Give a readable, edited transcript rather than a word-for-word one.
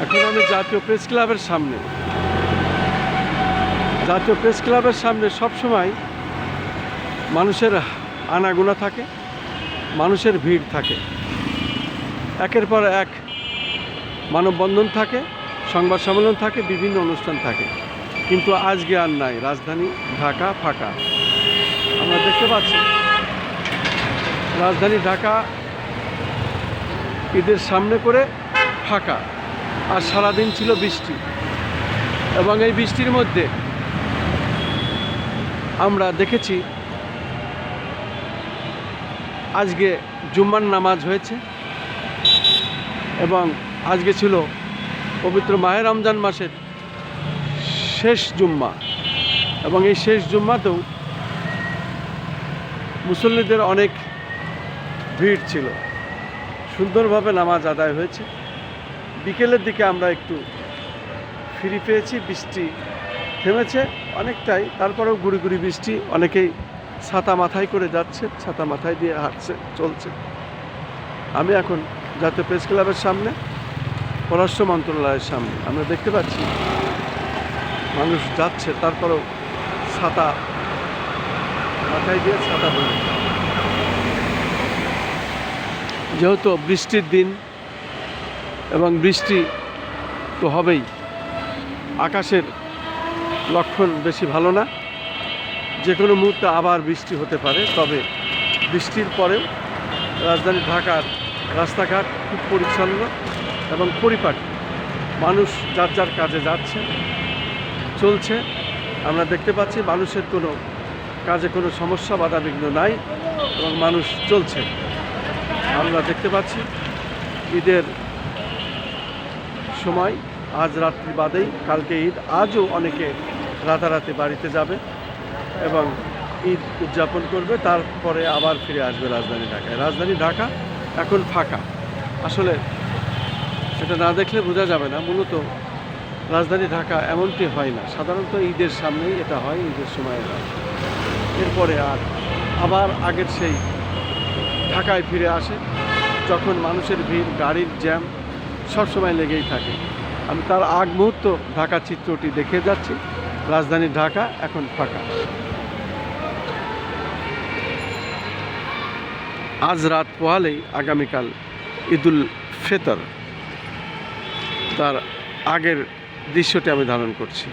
এখন আমি জাতীয় প্রেস ক্লাবের সামনে। জাতীয় প্রেস ক্লাবের সামনে সবসময় মানুষের আনাগোনা থাকে, মানুষের ভিড় থাকে, একের পর এক মানববন্ধন থাকে, সংবাদ সম্মেলন থাকে, বিভিন্ন অনুষ্ঠান থাকে। কিন্তু আজকে আর নাই, রাজধানী ঢাকা ফাঁকা। আমরা দেখতে পাচ্ছি রাজধানী ঢাকা ঈদের সামনে করে ফাঁকা। আর সারাদিন ছিল বৃষ্টি, এবং এই বৃষ্টির মধ্যে আমরা দেখেছি আজকে জুম্মার নামাজ হয়েছে, এবং আজকে ছিল পবিত্র মাহে রমজান মাসের শেষ জুম্মা, এবং এই শেষ জুম্মাতেও মুসল্লিদের অনেক ভিড় ছিল। সুন্দরভাবে নামাজ আদায় হয়েছে। বিকেলের দিকে আমরা একটু ফ্রি পেয়েছি, বৃষ্টি থেমেছে অনেকটাই, তারপরেও গুড়ি গুড়ি বৃষ্টি। অনেকেই ছাতা মাথায় করে যাচ্ছে, ছাতা মাথায় দিয়ে হাঁটছে, চলছে। আমি এখন জাতীয় প্রেস ক্লাবের সামনে, পররাষ্ট্র মন্ত্রণালয়ের সামনে। আমরা দেখতে পাচ্ছি মানুষ যাচ্ছে, তারপরেও ছাতা মাথায় দিয়ে ছাতা ধরে। যেহেতু বৃষ্টির দিন এবং বৃষ্টি তো হবেই, আকাশের লক্ষণ বেশি ভালো না, যে কোনো মুহূর্তে আবার বৃষ্টি হতে পারে। তবে বৃষ্টির পরেও রাজধানী ঢাকার রাস্তাঘাট খুব পরিচ্ছন্ন এবং পরিপাটি। মানুষ যার যার কাজে যাচ্ছে, চলছে। আমরা দেখতে পাচ্ছি মানুষের কোনো কাজে কোনো সমস্যা বাধাবিঘ্ন নাই, এবং মানুষ চলছে। আমরা দেখতে পাচ্ছি ঈদের সময়, আজ রাত্রি বাদেই কালকে ঈদ। আজও অনেকে রাতারাতি বাড়িতে যাবে এবং ঈদ উদযাপন করবে, তারপরে আবার ফিরে আসবে রাজধানী ঢাকায়। রাজধানী ঢাকা এখন ফাঁকা। আসলে সেটা না দেখলে বোঝা যাবে না। মূলত রাজধানী ঢাকা এমনটি হয় না, সাধারণত ঈদের সামনেই এটা হয়, ঈদের সময় হয়। এরপরে আর আবার আগের সেই ঢাকায় ফিরে আসে, যখন মানুষের ভিড়, গাড়ির জ্যাম সবসময় লেগেই থাকে। আমি তার আগ মুহূর্ত ঢাকা চিত্রটি দেখে যাচ্ছি। রাজধানী ঢাকা এখন ফাঁকা। আজ রাত পোহালেই আগামীকাল ঈদুল ফিতর, তার আগের দৃশ্যটি আমি ধারণ করছি।